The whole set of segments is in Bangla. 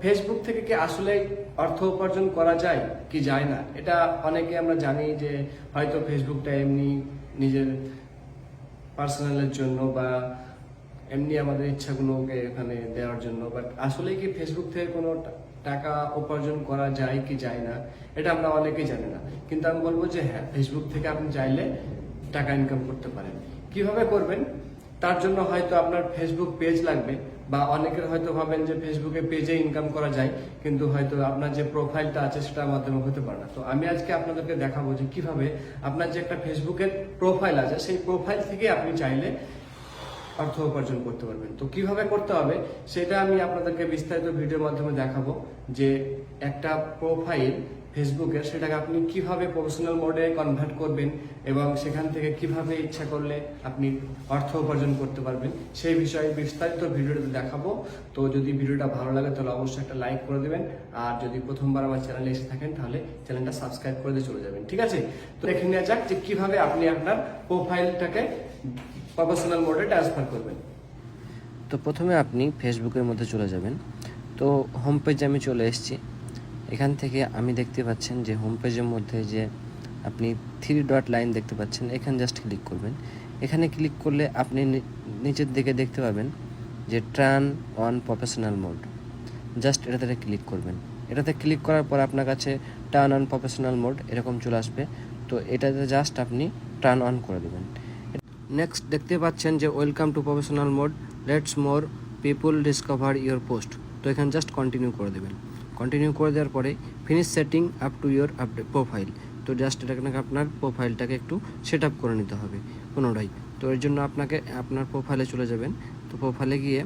ফেসবুক থেকে কি আসলে অর্থ উপার্জন করা যায় কি যায় না, এটা অনেকে আমরা জানি যে হয়তো ফেসবুকটা এমনি নিজের পার্সোনালের জন্য বা এমনি আমাদের ইচ্ছাগুলোকে এখানে দেওয়ার জন্য, বাট আসলে কি ফেসবুক থেকে কোনো টাকা উপার্জন করা যায় কি যায় না এটা আমরা অনেকেই জানি না। কিন্তু আমি বলবো যে হ্যাঁ, ফেসবুক থেকে আপনি চাইলে টাকা ইনকাম করতে পারেন। কিভাবে করবেন তার জন্য হয়তো আপনার ফেসবুক পেজ লাগবে, বা অনেকের হয়তো ভাবেন যে ফেসবুকে পেজে ইনকাম করা যায়, কিন্তু হয়তো আপনার যে প্রোফাইলটা আছে সেটার মাধ্যমে হতে পারে না। তো আমি আজকে আপনাদেরকে দেখাবো যে কিভাবে আপনার যে একটা ফেসবুকের প্রোফাইল আছে সেই প্রোফাইল থেকে আপনি চাইলে অর্থ উপার্জন করতে পারবেন। তো কিভাবে করতে হবে সেটা আমি আপনাদেরকে বিস্তারিত ভিডিওর মাধ্যমে দেখাবো, যে একটা প্রোফাইল ফেসবুকের সেটাকে আপনি কিভাবে প্রফেশনাল মোডে কনভার্ট করবেন এবং সেখান থেকে কিভাবে ইচ্ছা করলে আপনি অর্থ উপার্জন করতে পারবেন সেই বিষয়ে বিস্তারিত ভিডিওতে দেখাবো। তো যদি ভিডিওটা ভালো লাগে তাহলে অবশ্যই একটা লাইক করে দেবেন, আর যদি প্রথমবার আমার চ্যানেলে এসে থাকেন তাহলে চ্যানেলটা সাবস্ক্রাইব করে দিয়ে চলে যাবেন। ঠিক আছে, তো দেখে নেওয়া যাক যে কিভাবে আপনি আপনার প্রোফাইলটাকে প্রফেশনাল মোডে ট্রান্সফার করবেন। তো প্রথমে আপনি ফেসবুকের মধ্যে চলে যাবেন। তো হোম পেজে আমি চলে এসেছি। এখান থেকে আমি দেখতে পাচ্ছেন যে হোম পেজের মধ্যে যে আপনি 3 ডট লাইন দেখতে পাচ্ছেন, এখানে জাস্ট ক্লিক করবেন। এখানে ক্লিক করলে আপনি নিচের দিকে দেখতে পাবেন যে turn on professional mode, just এটাতে ক্লিক করবেন। এটাতে ক্লিক করার পর আপনার কাছে টার্ন অন প্রফেশনাল মোড এরকম চলে আসবে। তো এটাতে জাস্ট আপনি টার্ন অন করে দেবেন। নেক্সট দেখতে পাচ্ছেন যে welcome to professional mode, let's more people discover your post. তো এখানে জাস্ট কন্টিনিউ করে দেবেন। কন্টিনিউ করে দেওয়ার পরে finish setting up to your update profile. তো জাস্ট এটাকে আপনার প্রোফাইলটাকে একটু সেট আপ করে নিতে হবে পুনরায়। তো এর জন্য আপনাকে আপনার প্রোফাইলে চলে যাবেন। তো প্রোফাইলে গিয়ে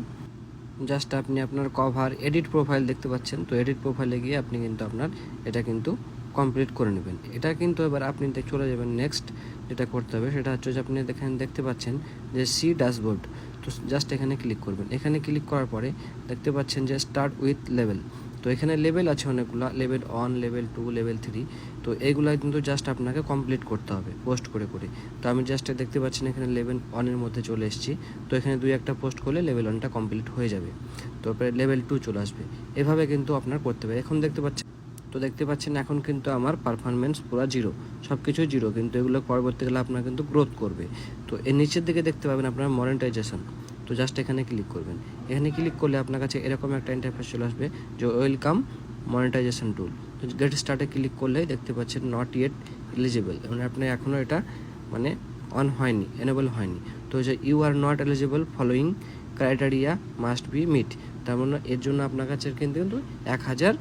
জাস্ট আপনি আপনার কভার এডিট প্রোফাইল দেখতে পাচ্ছেন। তো এডিট প্রোফাইলে গিয়ে আপনি কিন্তু আপনার এটা কিন্তু কমপ্লিট করে নেবেন। এটা কিন্তু এবার আপনি চলে যাবেন নেক্সট যেটা করতে হবে সেটা হচ্ছে যে আপনি এখানে দেখতে পাচ্ছেন যে সি ড্যাশবোর্ড। তো জাস্ট এখানে ক্লিক করবেন। এখানে ক্লিক করার পরে দেখতে পাচ্ছেন যে স্টার্ট উইথ লেভেল। তো এখানে লেভেল আছে অনেকগুলো, লেভেল 1, লেভেল 2, লেভেল 3। তো এইগুলো কিন্তু জাস্ট আপনাকে কমপ্লিট করতে হবে পোস্ট করে করে। তো আমি জাস্ট দেখতে পাচ্ছেন এখানে লেভেল 1-এর মধ্যে চলে এসেছি। তো এখানে 2-1টা পোস্ট করলে লেভেল 1টা কমপ্লিট হয়ে যাবে। তারপরে লেভেল 2 চলে আসবে। এভাবে কিন্তু আপনার করতে হবে। এখন দেখতে পাচ্ছেন এখন কিন্তু আমার পারফরমেন্স পুরো জিরো, সব কিছুই জিরো, কিন্তু এগুলো পরবর্তীকালে আপনার কিন্তু গ্রোথ করবে। তো এর নিচের দিকে দেখতে পাবেন আপনার মনিটাইজেশন। তো জাস্ট এখানে ক্লিক করবেন। এখানে ক্লিক করলে আপনার কাছে এরকম একটা ইন্টারফেস চলে আসবে যে ওয়েলকাম মনিটাইজেশন টুল। তো গেট স্টার্টে ক্লিক করলে দেখতে পাচ্ছেন নট ইয়েট এলিজিবল, মানে আপনি এখনও এটা মানে অন হয়নি, এনেবল হয়নি। তো যে you are not eligible following criteria must be met, তার মানে এর জন্য আপনার কাছে কিন্তু 1000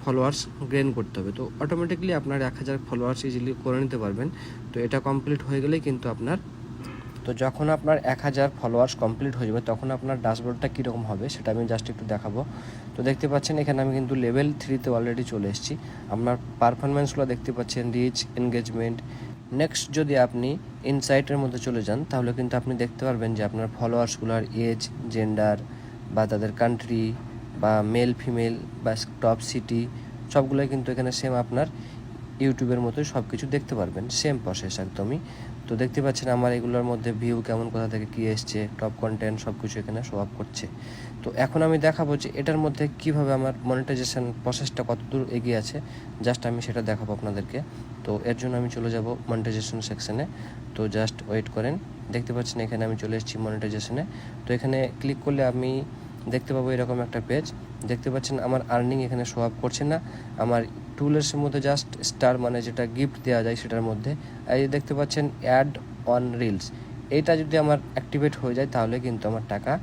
ফলোয়ার্স গেইন করতে হবে। তো অটোমেটিকলি আপনার 1000 ফলোয়ার্স ইজিলি করে নিতে পারবেন। তো এটা কমপ্লিট হয়ে গেলেই কিন্তু আপনার, তো যখন আপনার 1000 ফলোয়ার্স কমপ্লিট হয়ে যাবে তখন আপনার ড্যাশবোর্ডটা কীরকম হবে সেটা আমি জাস্ট একটু দেখাবো। তো দেখতে পাচ্ছেন এখানে আমি কিন্তু লেভেল 3-তে অলরেডি চলে এসেছি। আপনার পারফরমেন্সগুলো দেখতে পাচ্ছেন, রিচ, এনগেজমেন্ট। নেক্সট যদি আপনি ইনসাইটের মধ্যে চলে যান তাহলে কিন্তু আপনি দেখতে পারবেন যে আপনার ফলোয়ার্সগুলোর এজ, জেন্ডার বা তাদের কান্ট্রি বা মেল ফিমেল বা টপ সিটি সবগুলোই কিন্তু এখানে সেম আপনার ইউটিউবের মতোই সব কিছু দেখতে পারবেন, সেম প্রসেস একদমই। তো দেখতে পাচ্ছেন আমার এগুলোর মধ্যে ভিউ কেমন, কোথা থেকে কী এসছে, টপ কন্টেন্ট সব কিছু এখানে শো আপ করছে। তো এখন আমি দেখাবো যে এটার মধ্যে কিভাবে আমার মনিটাইজেশন প্রসেসটা কতদূর এগিয়ে আছে, জাস্ট আমি সেটা দেখাবো আপনাদেরকে। তো এর জন্য আমি চলে যাব মনিটাইজেশন সেকশনে। তো জাস্ট ওয়েট করেন। দেখতে পাচ্ছেন এখানে আমি চলে এসেছি মনিটাইজেশনে। তো এখানে ক্লিক করলে আমি দেখতে পাবো এরকম একটা পেজ। দেখতে পাচ্ছেন আমার আর্নিং এখানে শো আপ করছে না, আমার টুলের মধ্যে জাস্ট স্টার মানে যেটা গিফট দেওয়া যায় সেটার মধ্যে এই দেখতে পাচ্ছেন অ্যাড অন রিলস, এইটা যদি আমার অ্যাক্টিভেট হয়ে যায় তাহলে কিন্তু আমার টাকা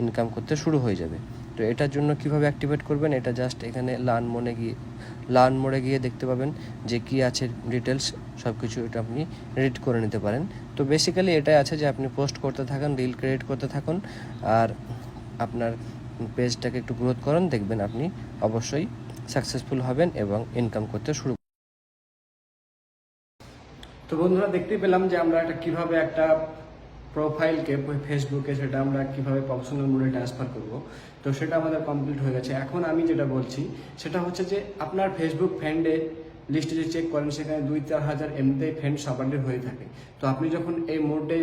ইনকাম করতে শুরু হয়ে যাবে। তো এটার জন্য কিভাবে অ্যাক্টিভেট করবেন, এটা জাস্ট এখানে লার্ন মোডে গিয়ে দেখতে পাবেন যে কি আছে ডিটেলস সব কিছু, এটা আপনি রিড করে নিতে পারেন। তো বেসিক্যালি এটাই আছে যে আপনি পোস্ট করতে থাকুন, রিল ক্রিয়েট করতে থাকুন আর আপনার পেজটাকে একটু গ্রোথ করুন, দেখবেন আপনি অবশ্যই সাকসেসফুল হবেন এবং ইনকাম করতে শুরু। তো বন্ধুরা দেখতেই পেলাম যে আমরা কিভাবে একটা প্রোফাইলকে ফেসবুকে সেটা আমরা কিভাবে প্রফেশনাল মোডে ট্রান্সফার করব। তো সেটা আমাদের কমপ্লিট হয়ে গেছে। এখন আমি যেটা বলছি সেটা হচ্ছে যে আপনার ফেসবুক ফ্রেন্ডে লিস্টে যে চেক করেন সেখানে 2-4 হাজার এমনিতেই ফ্রেন্ড সবারই হয়ে থাকে। তো আপনি যখন এই মোডে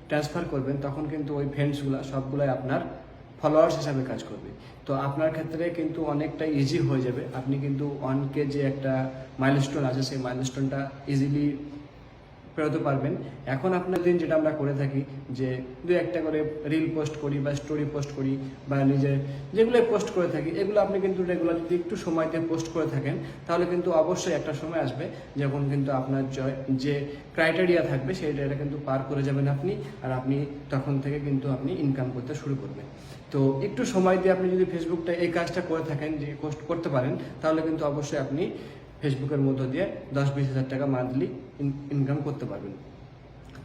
ট্রান্সফার করবেন তখন কিন্তু ওই ফ্রেন্ডসগুলো সবগুলোই আপনার ফলোয়ার্স হিসাবে কাজ করবে। তো আপনার ক্ষেত্রে কিন্তু অনেকটা ইজি হয়ে যাবে, আপনি কিন্তু 1K যে একটা মাইলস্টোন আছে সেই মাইলস্টোনটা ইজিলি পেরোতে পারবেন। এখন আপনার দিন যেটা আমরা করে থাকি যে দু একটা করে রিল পোস্ট করি বা স্টোরি পোস্ট করি বা নিজের যেগুলো পোস্ট করে থাকি, এগুলো আপনি কিন্তু রেগুলার যদি একটু সময় দিয়ে পোস্ট করে থাকেন তাহলে কিন্তু অবশ্যই একটা সময় আসবে যখন কিন্তু আপনার যে ক্রাইটেরিয়া থাকবে সেইটা কিন্তু পার করে যাবেন আপনি, আর আপনি তখন থেকে কিন্তু আপনি ইনকাম করতে শুরু করবেন। তো একটু সময় দিয়ে আপনি যদি ফেসবুকটা এই কাজটা করে থাকেন, যে পোস্ট করতে পারেন, তাহলে কিন্তু অবশ্যই আপনি ফেসবুকের মধ্য দিয়ে 10-20 হাজার টাকা মান্থলি ইনকাম করতে পারবেন।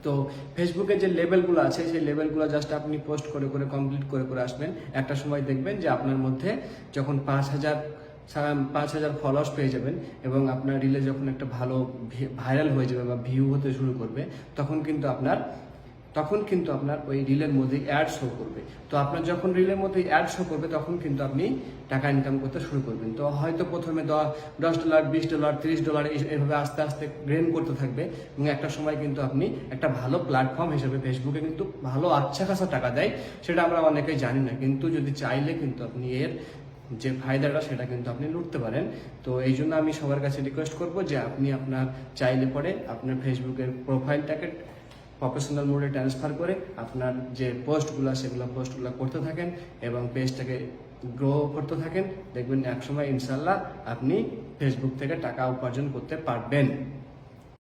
তো ফেসবুকে যে লেভেলগুলো আছে সেই লেভেলগুলো জাস্ট আপনি পোস্ট করে করে কমপ্লিট করে করে আসবেন, একটা সময় দেখবেন যে আপনার মধ্যে যখন 5,000 ফলোয়ার্স পেয়ে যাবেন এবং আপনার রিলে যখন একটা ভালো ভাইরাল হয়ে যাবে বা ভিউ হতে শুরু করবে, তখন কিন্তু আপনার ওই রিলের মধ্যে অ্যাড শো করবে। তো আপনার যখন রিলের মধ্যে অ্যাড শো করবে তখন কিন্তু আপনি টাকা ইনকাম করতে শুরু করবেন। তো হয়তো প্রথমে $10, $20, $30 এভাবে আস্তে আস্তে গ্রেন করতে থাকবে এবং একটা সময় কিন্তু আপনি একটা ভালো প্ল্যাটফর্ম হিসেবে, ফেসবুকে কিন্তু ভালো আচ্ছা খাসা টাকা দেয়, সেটা আমরা অনেকেই জানি না, কিন্তু যদি চাইলে কিন্তু আপনি এর যে ফায়দাটা সেটা কিন্তু আপনি লুটতে পারেন। তো এই জন্য আমি সবার কাছে রিকোয়েস্ট করব যে আপনি আপনার চাইলে পরে আপনার ফেসবুকের প্রোফাইলটাকে প্রফেশনাল মোডে ট্রান্সফার করে আপনার যে পোস্টগুলো করতে থাকেন এবং পেজটাকে গ্রো করতে থাকেন, দেখবেন একসময় ইনশাল্লাহ আপনি ফেসবুক থেকে টাকা উপার্জন করতে পারবেন।